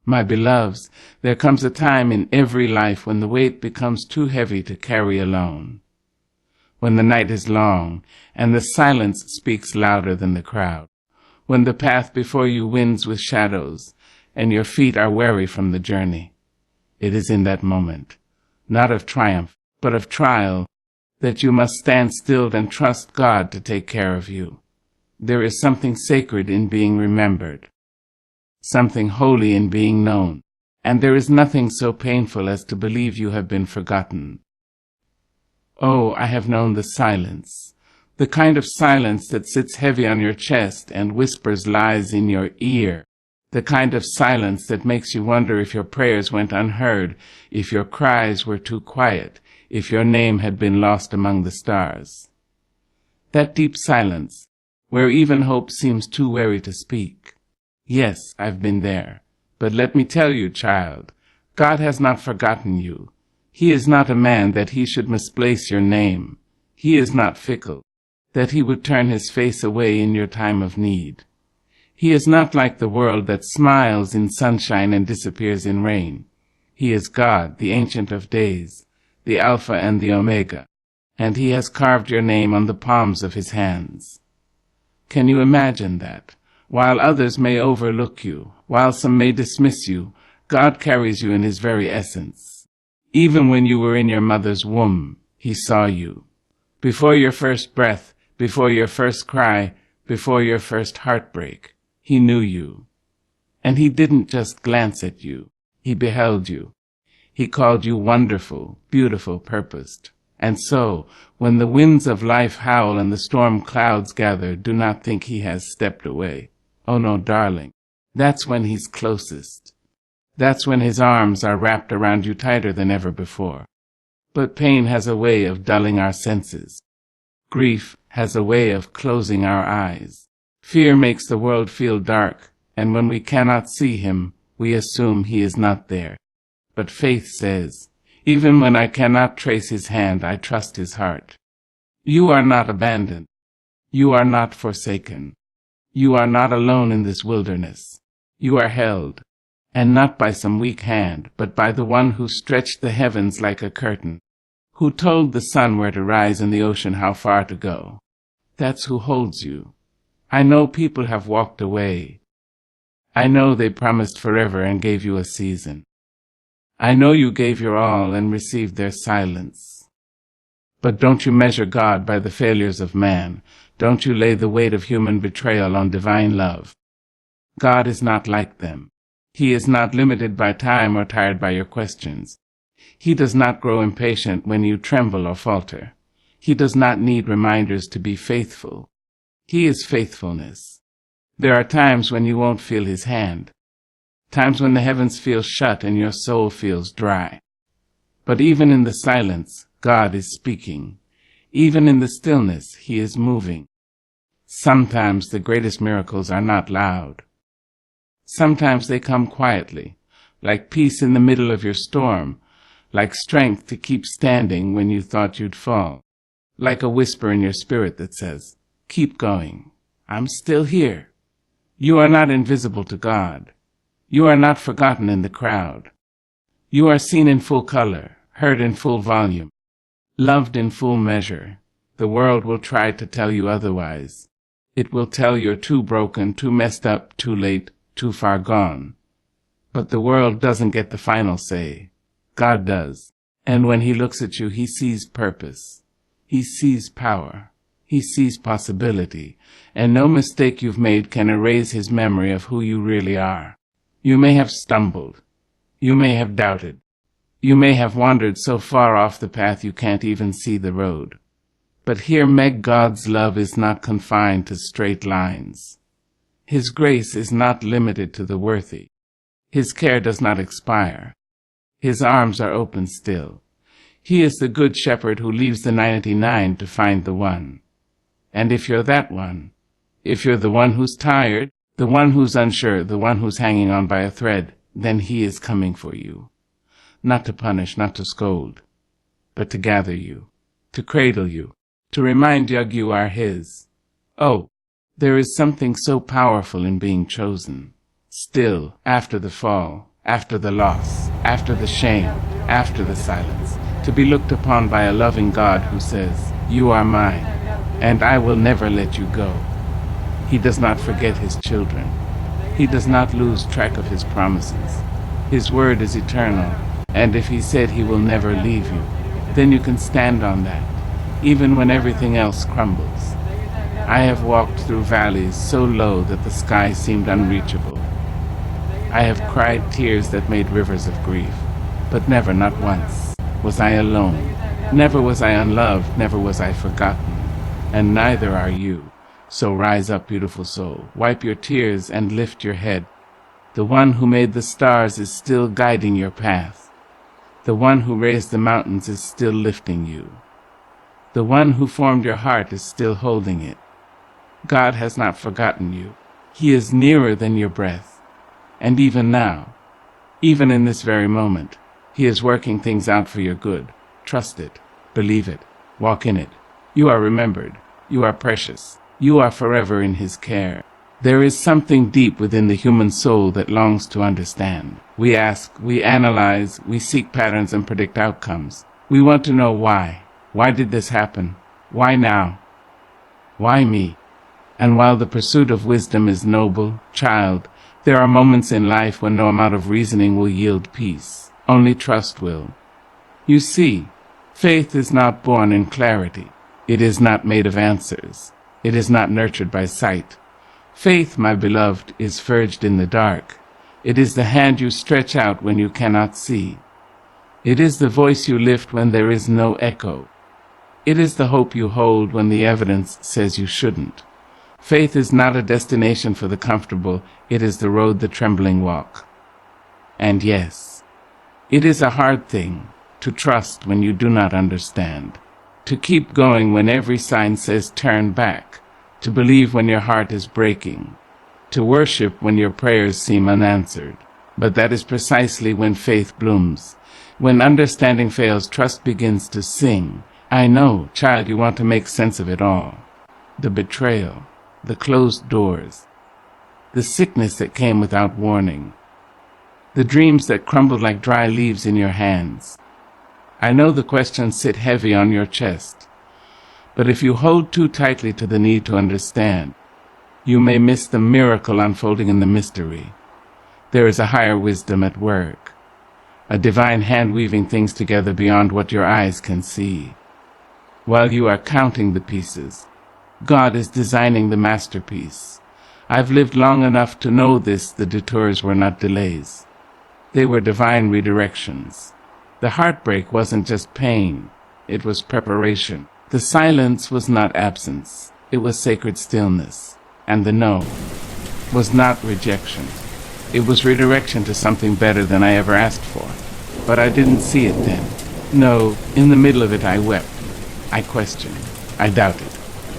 My beloveds, there comes a time in every life when the weight becomes too heavy to carry alone. When the night is long, and the silence speaks louder than the crowd. When the path before you winds with shadows, and your feet are weary from the journey. It is in that moment, not of triumph, but of trial, that you must stand still and trust God to take care of you. There is something sacred in being remembered, something holy in being known, and there is nothing so painful as to believe you have been forgotten. Oh, I have known the silence, the kind of silence that sits heavy on your chest and whispers lies in your ear, the kind of silence that makes you wonder if your prayers went unheard, if your cries were too quiet, if your name had been lost among the stars. That deep silence, where even hope seems too weary to speak. Yes, I've been there. But let me tell you, child, God has not forgotten you. He is not a man that he should misplace your name. He is not fickle, that he would turn his face away in your time of need. He is not like the world that smiles in sunshine and disappears in rain. He is God, the Ancient of Days, the Alpha and the Omega, and he has carved your name on the palms of his hands. Can you imagine that? While others may overlook you, while some may dismiss you, God carries you in his very essence. Even when you were in your mother's womb, he saw you. Before your first breath, before your first cry, before your first heartbreak, he knew you. And he didn't just glance at you, he beheld you. He called you wonderful, beautiful, purposed. And so, when the winds of life howl and the storm clouds gather, do not think he has stepped away. Oh no, darling, that's when he's closest. That's when his arms are wrapped around you tighter than ever before. But pain has a way of dulling our senses. Grief has a way of closing our eyes. Fear makes the world feel dark, and when we cannot see him, we assume he is not there. But faith says, even when I cannot trace his hand, I trust his heart. You are not abandoned. You are not forsaken. You are not alone in this wilderness. You are held, and not by some weak hand, but by the one who stretched the heavens like a curtain, who told the sun where to rise and the ocean how far to go. That's who holds you. I know people have walked away. I know they promised forever and gave you a season. I know you gave your all and received their silence. But don't you measure God by the failures of man. Don't you lay the weight of human betrayal on divine love. God is not like them. He is not limited by time or tired by your questions. He does not grow impatient when you tremble or falter. He does not need reminders to be faithful. He is faithfulness. There are times when you won't feel his hand. Times when the heavens feel shut and your soul feels dry. But even in the silence, God is speaking. Even in the stillness, he is moving. Sometimes the greatest miracles are not loud. Sometimes they come quietly, like peace in the middle of your storm, like strength to keep standing when you thought you'd fall, like a whisper in your spirit that says, keep going. I'm still here. You are not invisible to God. You are not forgotten in the crowd. You are seen in full color, heard in full volume, loved in full measure. The world will try to tell you otherwise. It will tell you're too broken, too messed up, too late, too far gone. But the world doesn't get the final say. God does. And when he looks at you, he sees purpose. He sees power. He sees possibility. And no mistake you've made can erase his memory of who you really are. You may have stumbled. You may have doubted. You may have wandered so far off the path you can't even see the road. But hear, Meg, God's love is not confined to straight lines. His grace is not limited to the worthy. His care does not expire. His arms are open still. He is the good shepherd who leaves the 99 to find the one. And if you're that one, if you're the one who's tired, the one who's unsure, the one who's hanging on by a thread, then he is coming for you. Not to punish, not to scold, but to gather you, to cradle you, to remind you are his. Oh, there is something so powerful in being chosen. Still, after the fall, after the loss, after the shame, after the silence, to be looked upon by a loving God who says, "You are mine, and I will never let you go." He does not forget his children. He does not lose track of his promises. His word is eternal, and if he said he will never leave you, then you can stand on that, even when everything else crumbles. I have walked through valleys so low that the sky seemed unreachable. I have cried tears that made rivers of grief, but never, not once, was I alone. Never was I unloved, never was I forgotten, and neither are you. So rise up, beautiful soul, wipe your tears and lift your head. The one who made the stars is still guiding your path. The one who raised the mountains is still lifting you. The one who formed your heart is still holding it. God has not forgotten you. He is nearer than your breath. And even now, even in this very moment, he is working things out for your good. Trust it, believe it, walk in it. You are remembered. You are precious. You are forever in his care. There is something deep within the human soul that longs to understand. We ask, we analyze, we seek patterns and predict outcomes. We want to know why. Why did this happen? Why now? Why me? And while the pursuit of wisdom is noble, child, there are moments in life when no amount of reasoning will yield peace. Only trust will. You see, faith is not born in clarity. It is not made of answers. It is not nurtured by sight. Faith, my beloved, is forged in the dark. It is the hand you stretch out when you cannot see. It is the voice you lift when there is no echo. It is the hope you hold when the evidence says you shouldn't. Faith is not a destination for the comfortable, it is the road the trembling walk. And yes, it is a hard thing to trust when you do not understand, to keep going when every sign says turn back, to believe when your heart is breaking, to worship when your prayers seem unanswered. But that is precisely when faith blooms. When understanding fails, trust begins to sing. I know, child, you want to make sense of it all. The betrayal, the closed doors, the sickness that came without warning, the dreams that crumbled like dry leaves in your hands. I know the questions sit heavy on your chest, but if you hold too tightly to the need to understand, you may miss the miracle unfolding in the mystery. There is a higher wisdom at work, a divine hand weaving things together beyond what your eyes can see. While you are counting the pieces, God is designing the masterpiece. I've lived long enough to know this. The detours were not delays. They were divine redirections. The heartbreak wasn't just pain. It was preparation. The silence was not absence. It was sacred stillness. And the no was not rejection. It was redirection to something better than I ever asked for. But I didn't see it then. No, in the middle of it I wept. I questioned. I doubted.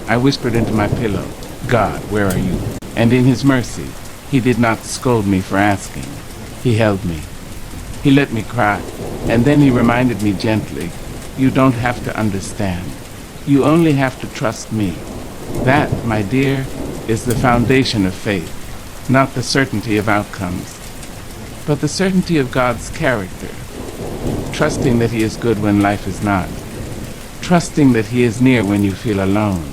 I whispered into my pillow, God, where are you? And in his mercy, he did not scold me for asking. He held me. He let me cry. And then he reminded me gently, you don't have to understand. You only have to trust me. That, my dear, is the foundation of faith, not the certainty of outcomes, but the certainty of God's character. Trusting that he is good when life is not. Trusting that he is near when you feel alone.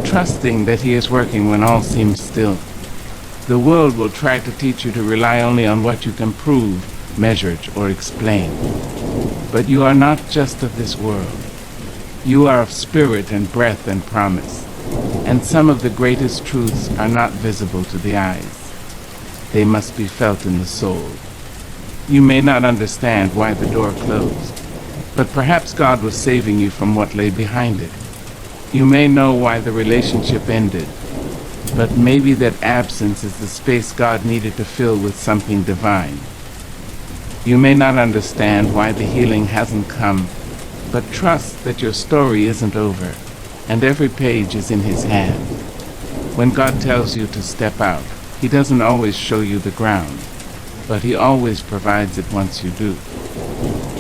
Trusting that he is working when all seems still. The world will try to teach you to rely only on what you can prove, measure, or explain. But you are not just of this world. You are of spirit and breath and promise. And some of the greatest truths are not visible to the eyes. They must be felt in the soul. You may not understand why the door closed, but perhaps God was saving you from what lay behind it. You may know why the relationship ended, but maybe that absence is the space God needed to fill with something divine. You may not understand why the healing hasn't come, but trust that your story isn't over, and every page is in his hand. When God tells you to step out, he doesn't always show you the ground, but he always provides it once you do.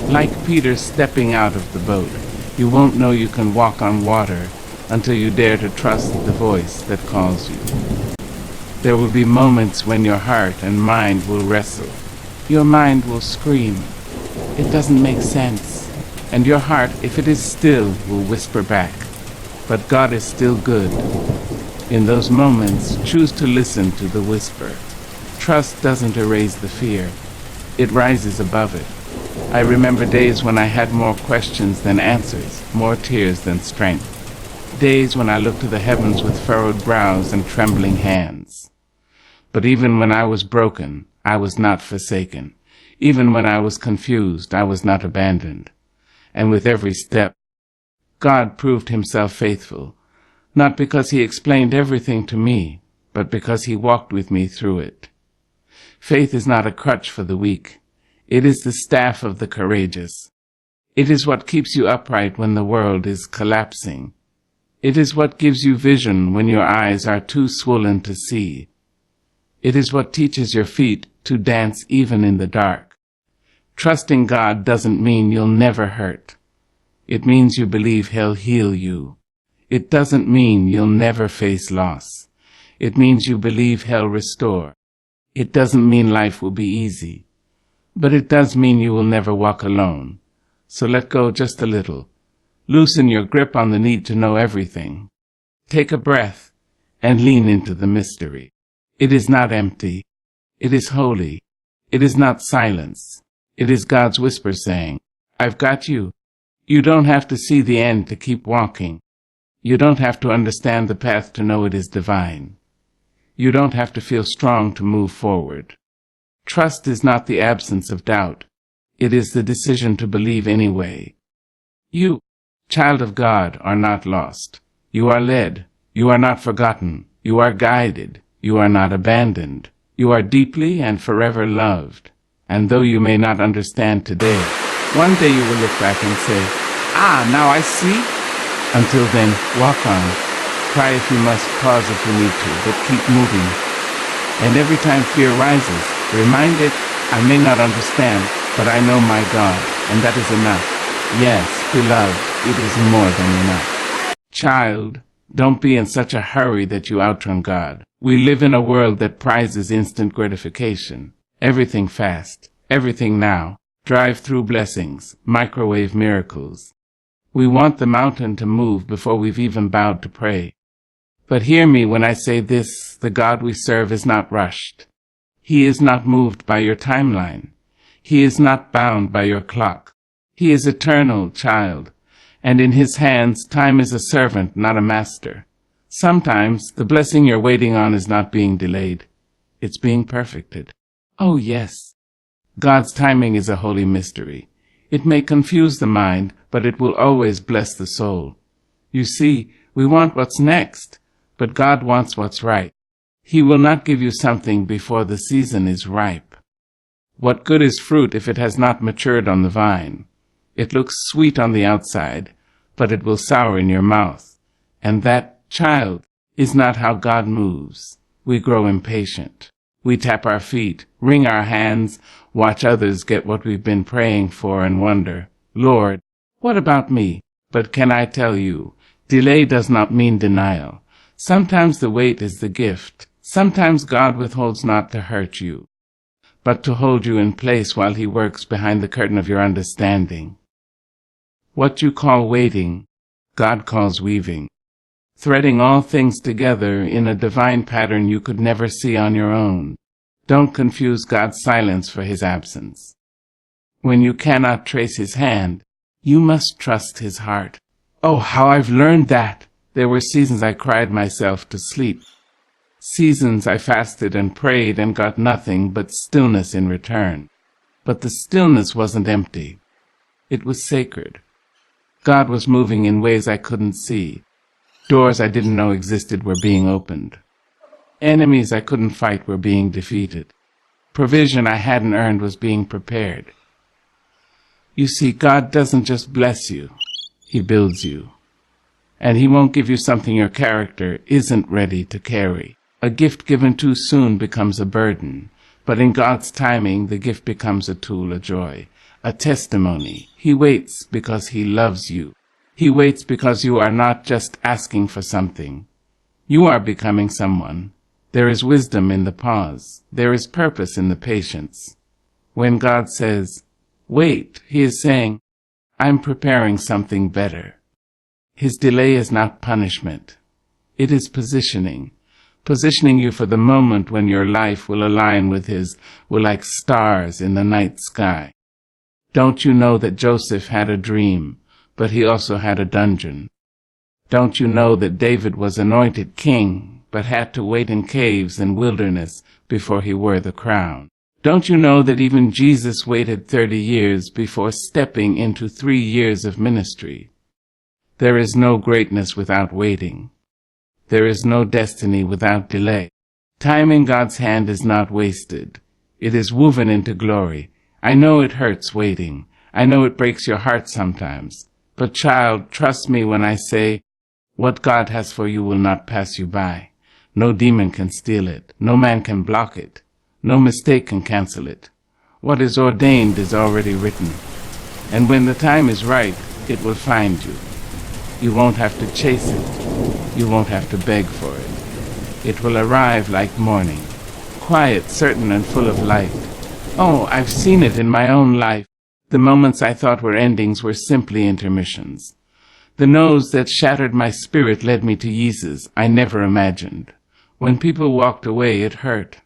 Like Peter stepping out of the boat, you won't know you can walk on water until you dare to trust the voice that calls you. There will be moments when your heart and mind will wrestle, Your mind will scream, "It doesn't make sense." And your heart, if it is still, will whisper back, "But God is still good." In those moments, choose to listen to the whisper. Trust doesn't erase the fear. It rises above it. I remember days when I had more questions than answers, more tears than strength. Days when I looked to the heavens with furrowed brows and trembling hands. But even when I was broken, I was not forsaken. Even when I was confused, I was not abandoned. And with every step, God proved himself faithful, not because he explained everything to me, but because he walked with me through it. Faith is not a crutch for the weak. It is the staff of the courageous. It is what keeps you upright when the world is collapsing. It is what gives you vision when your eyes are too swollen to see. It is what teaches your feet to dance even in the dark. Trusting God doesn't mean you'll never hurt. It means you believe he'll heal you. It doesn't mean you'll never face loss. It means you believe he'll restore. It doesn't mean life will be easy. But it does mean you will never walk alone. So let go just a little. Loosen your grip on the need to know everything. Take a breath and lean into the mystery. It is not empty. It is holy. It is not silence. It is God's whisper saying, "I've got you." You don't have to see the end to keep walking. You don't have to understand the path to know it is divine. You don't have to feel strong to move forward. Trust is not the absence of doubt. It is the decision to believe anyway. You, child of God, are not lost. You are led. You are not forgotten. You are guided. You are not abandoned. You are deeply and forever loved. And though you may not understand today, one day you will look back and say, "Ah, now I see." Until then, walk on. Cry if you must, pause if you need to, but keep moving. And every time fear rises, remind it, "I may not understand, but I know my God, and that is enough." Yes, beloved, it is more than enough. Child, don't be in such a hurry that you outrun God. We live in a world that prizes instant gratification. Everything fast, everything now. Drive-through blessings, microwave miracles. We want the mountain to move before we've even bowed to pray. But hear me when I say this, the God we serve is not rushed. He is not moved by your timeline. He is not bound by your clock. He is eternal, child, and in his hands time is a servant, not a master. Sometimes the blessing you're waiting on is not being delayed. It's being perfected. Oh yes, God's timing is a holy mystery. It may confuse the mind, but it will always bless the soul. You see, we want what's next, but God wants what's right. He will not give you something before the season is ripe. What good is fruit if it has not matured on the vine? It looks sweet on the outside, but it will sour in your mouth. And that, child, is not how God moves. We grow impatient. We tap our feet, wring our hands, watch others get what we've been praying for and wonder, "Lord, what about me?" But can I tell you, delay does not mean denial. Sometimes the wait is the gift. Sometimes God withholds not to hurt you, but to hold you in place while he works behind the curtain of your understanding. What you call waiting, God calls weaving, threading all things together in a divine pattern you could never see on your own. Don't confuse God's silence for his absence. When you cannot trace his hand, you must trust his heart. Oh, how I've learned that! There were seasons I cried myself to sleep. Seasons I fasted and prayed and got nothing but stillness in return. But the stillness wasn't empty. It was sacred. God was moving in ways I couldn't see. Doors I didn't know existed were being opened. Enemies I couldn't fight were being defeated. Provision I hadn't earned was being prepared. You see, God doesn't just bless you. He builds you. And he won't give you something your character isn't ready to carry. A gift given too soon becomes a burden. But in God's timing, the gift becomes a tool of joy, a testimony. He waits because he loves you. He waits because you are not just asking for something. You are becoming someone. There is wisdom in the pause. There is purpose in the patience. When God says, wait, he is saying, I'm preparing something better. His delay is not punishment. It is positioning you for the moment when your life will align with his, will like stars in the night sky. Don't you know that Joseph had a dream, but he also had a dungeon? Don't you know that David was anointed king, but had to wait in caves and wilderness before he wore the crown? Don't you know that even Jesus waited 30 years before stepping into 3 years of ministry? There is no greatness without waiting. There is no destiny without delay. Time in God's hand is not wasted. It is woven into glory. I know it hurts waiting. I know it breaks your heart sometimes. But child, trust me when I say, what God has for you will not pass you by. No demon can steal it. No man can block it. No mistake can cancel it. What is ordained is already written. And when the time is right, it will find you. You won't have to chase it. You won't have to beg for it. It will arrive like morning, quiet, certain, and full of light. Oh, I've seen it in my own life. The moments I thought were endings were simply intermissions. The no's that shattered my spirit led me to yeses I never imagined. When people walked away, it hurt.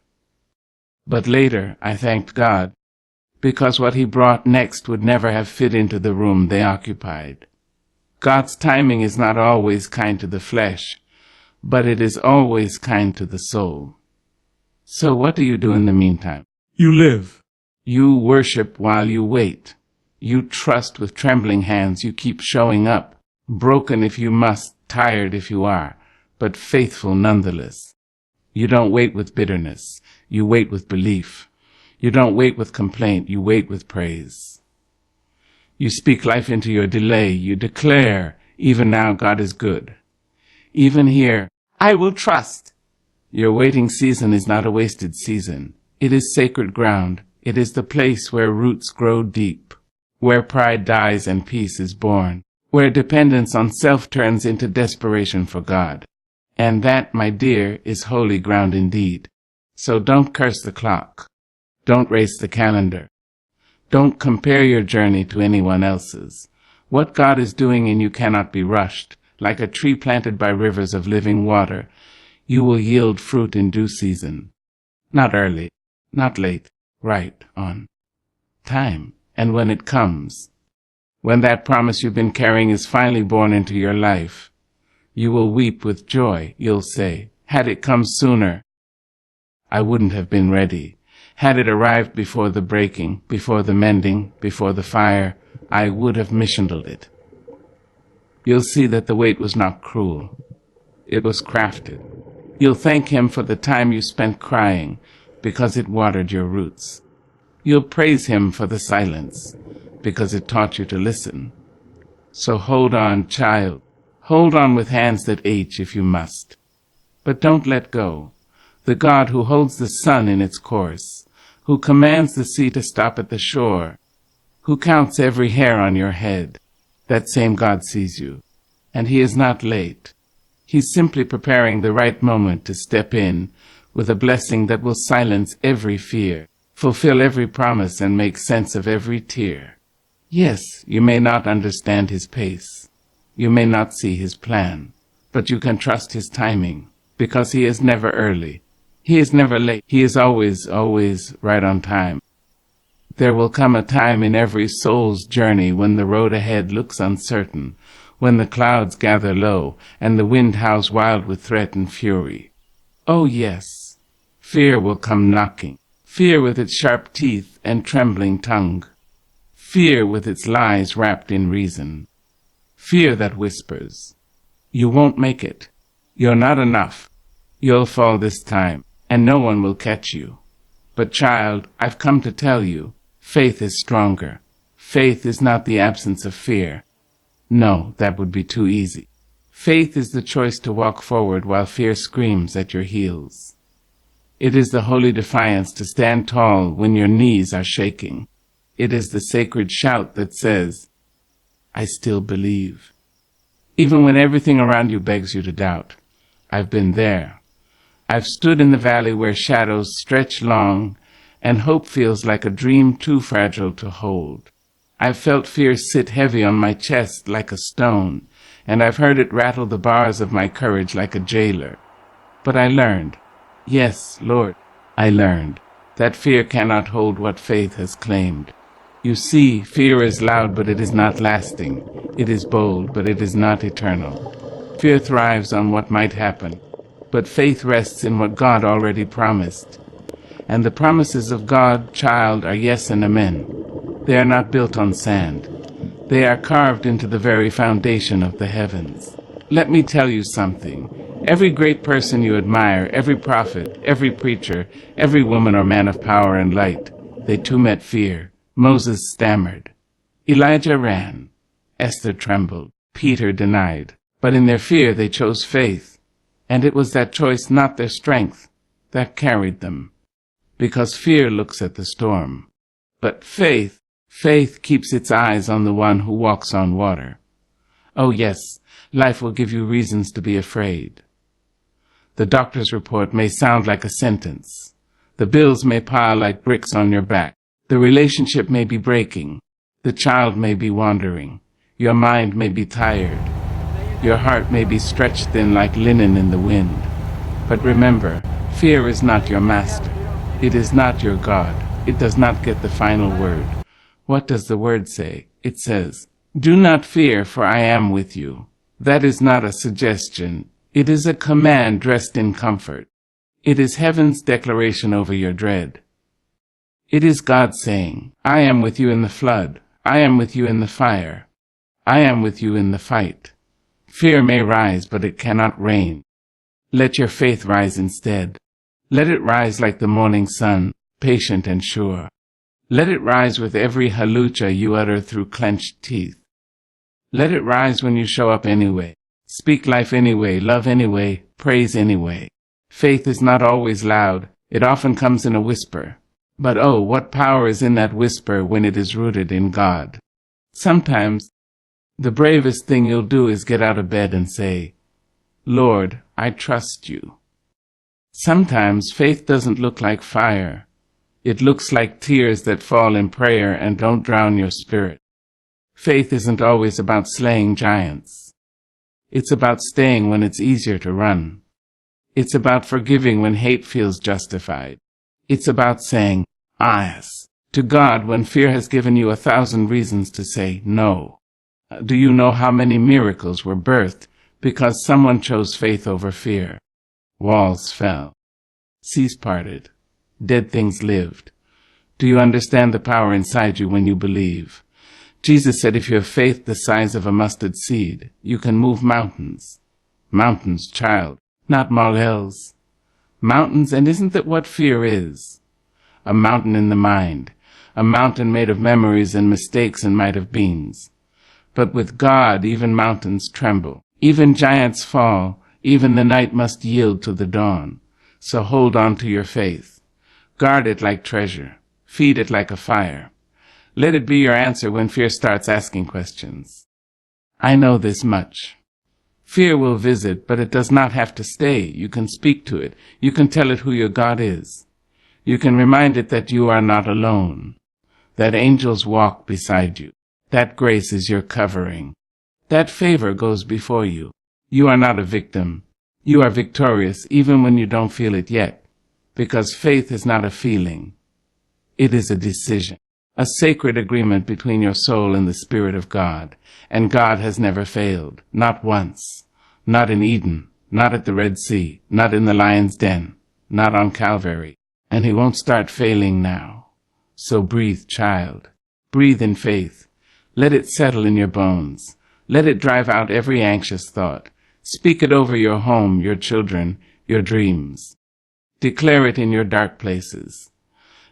But later, I thanked God, because what he brought next would never have fit into the room they occupied. God's timing is not always kind to the flesh, but it is always kind to the soul. So what do you do in the meantime? You live. You worship while you wait. You trust with trembling hands. You keep showing up, broken if you must, tired if you are, but faithful nonetheless. You don't wait with bitterness. You wait with belief. You don't wait with complaint. You wait with praise. You speak life into your delay. You declare, even now God is good. Even here, I will trust. Your waiting season is not a wasted season. It is sacred ground. It is the place where roots grow deep, where pride dies and peace is born, where dependence on self turns into desperation for God. And that, my dear, is holy ground indeed. So don't curse the clock. Don't race the calendar. Don't compare your journey to anyone else's. What God is doing in you cannot be rushed. Like a tree planted by rivers of living water, you will yield fruit in due season. Not early, not late, right on time. And when it comes, when that promise you've been carrying is finally born into your life, you will weep with joy. You'll say, had it come sooner, I wouldn't have been ready. Had it arrived before the breaking, before the mending, before the fire, I would have mishandled it. You'll see that the wait was not cruel. It was crafted. You'll thank him for the time you spent crying, because it watered your roots. You'll praise him for the silence, because it taught you to listen. So hold on, child. Hold on with hands that ache if you must. But don't let go. The God who holds the sun in its course, who commands the sea to stop at the shore, who counts every hair on your head, that same God sees you. And he is not late. He's simply preparing the right moment to step in with a blessing that will silence every fear, fulfill every promise, and make sense of every tear. Yes, you may not understand his pace. You may not see his plan, but you can trust his timing, because he is never early. He is never late. He is always, always right on time. There will come a time in every soul's journey when the road ahead looks uncertain, when the clouds gather low and the wind howls wild with threat and fury. Oh yes, fear will come knocking, fear with its sharp teeth and trembling tongue, fear with its lies wrapped in reason, fear that whispers, you won't make it, you're not enough, you'll fall this time, and no one will catch you. But child, I've come to tell you, faith is stronger. Faith is not the absence of fear. No, that would be too easy. Faith is the choice to walk forward while fear screams at your heels. It is the holy defiance to stand tall when your knees are shaking. It is the sacred shout that says, I still believe. Even when everything around you begs you to doubt. I've been there. I've stood in the valley where shadows stretch long and hope feels like a dream too fragile to hold. I've felt fear sit heavy on my chest like a stone, and I've heard it rattle the bars of my courage like a jailer. But I learned, yes, Lord, I learned, that fear cannot hold what faith has claimed. You see, fear is loud, but it is not lasting. It is bold, but it is not eternal. Fear thrives on what might happen, but faith rests in what God already promised. And the promises of God, child, are yes and amen. They are not built on sand. They are carved into the very foundation of the heavens. Let me tell you something. Every great person you admire, every prophet, every preacher, every woman or man of power and light, they too met fear. Moses stammered. Elijah ran. Esther trembled. Peter denied. But in their fear they chose faith. And it was that choice, not their strength, that carried them. Because fear looks at the storm. But faith keeps its eyes on the one who walks on water. Oh yes, life will give you reasons to be afraid. The doctor's report may sound like a sentence. The bills may pile like bricks on your back. The relationship may be breaking. The child may be wandering. Your mind may be tired. Your heart may be stretched thin like linen in the wind. But remember, fear is not your master. It is not your God. It does not get the final word. What does the word say? It says, "Do not fear, for I am with you." That is not a suggestion. It is a command dressed in comfort. It is heaven's declaration over your dread. It is God saying, I am with you in the flood. I am with you in the fire. I am with you in the fight. Fear may rise, but it cannot reign. Let your faith rise instead. Let it rise like the morning sun, patient and sure. Let it rise with every hallelujah you utter through clenched teeth. Let it rise when you show up anyway. Speak life anyway, love anyway, praise anyway. Faith is not always loud. It often comes in a whisper. But oh, what power is in that whisper when it is rooted in God. Sometimes, the bravest thing you'll do is get out of bed and say, Lord, I trust you. Sometimes faith doesn't look like fire. It looks like tears that fall in prayer and don't drown your spirit. Faith isn't always about slaying giants. It's about staying when it's easier to run. It's about forgiving when hate feels justified. It's about saying, yes, to God when fear has given you 1,000 reasons to say no. Do you know how many miracles were birthed because someone chose faith over fear? Walls fell. Seas parted. Dead things lived. Do you understand the power inside you when you believe? Jesus said if you have faith the size of a mustard seed, you can move mountains. Mountains, child, not molehills. Mountains, and isn't that what fear is? A mountain in the mind, a mountain made of memories and mistakes and might have beens. But with God, even mountains tremble, even giants fall, even the night must yield to the dawn. So hold on to your faith. Guard it like treasure. Feed it like a fire. Let it be your answer when fear starts asking questions. I know this much. Fear will visit, but it does not have to stay. You can speak to it. You can tell it who your God is. You can remind it that you are not alone, that angels walk beside you, that grace is your covering, that favor goes before you. You are not a victim. You are victorious even when you don't feel it yet, because faith is not a feeling. It is a decision, a sacred agreement between your soul and the Spirit of God, and God has never failed, not once, not in Eden, not at the Red Sea, not in the lion's den, not on Calvary, and he won't start failing now. So breathe, child. Breathe in faith. Let it settle in your bones. Let it drive out every anxious thought. Speak it over your home, your children, your dreams. Declare it in your dark places.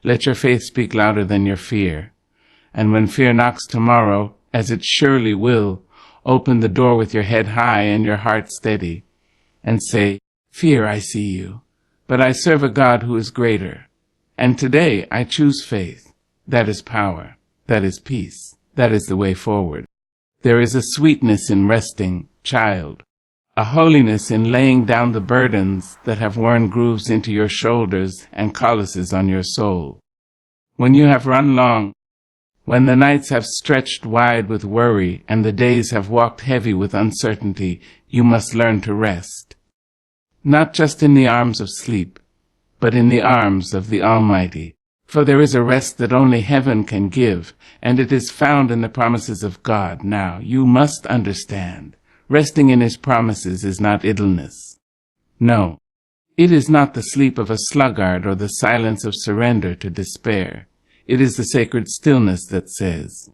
Let your faith speak louder than your fear. And when fear knocks tomorrow, as it surely will, open the door with your head high and your heart steady, and say, Fear, I see you, but I serve a God who is greater. And today I choose faith. That is power. That is peace. That is the way forward. There is a sweetness in resting, child, a holiness in laying down the burdens that have worn grooves into your shoulders and calluses on your soul. When you have run long, when the nights have stretched wide with worry and the days have walked heavy with uncertainty, you must learn to rest. Not just in the arms of sleep, but in the arms of the Almighty. For there is a rest that only heaven can give, and it is found in the promises of God. Now, you must understand, resting in His promises is not idleness. No, it is not the sleep of a sluggard or the silence of surrender to despair. It is the sacred stillness that says,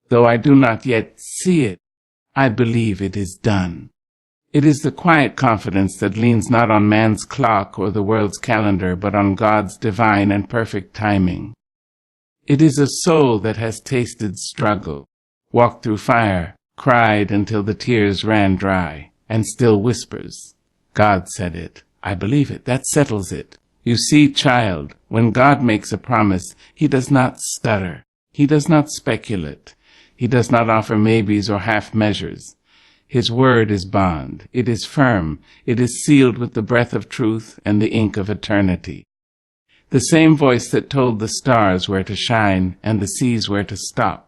though I do not yet see it, I believe it is done. It is the quiet confidence that leans not on man's clock or the world's calendar, but on God's divine and perfect timing. It is a soul that has tasted struggle, walked through fire, cried until the tears ran dry, and still whispers, God said it. I believe it. That settles it. You see, child, when God makes a promise, He does not stutter. He does not speculate. He does not offer maybes or half measures. His word is bond. It is firm. It is sealed with the breath of truth and the ink of eternity. The same voice that told the stars where to shine and the seas where to stop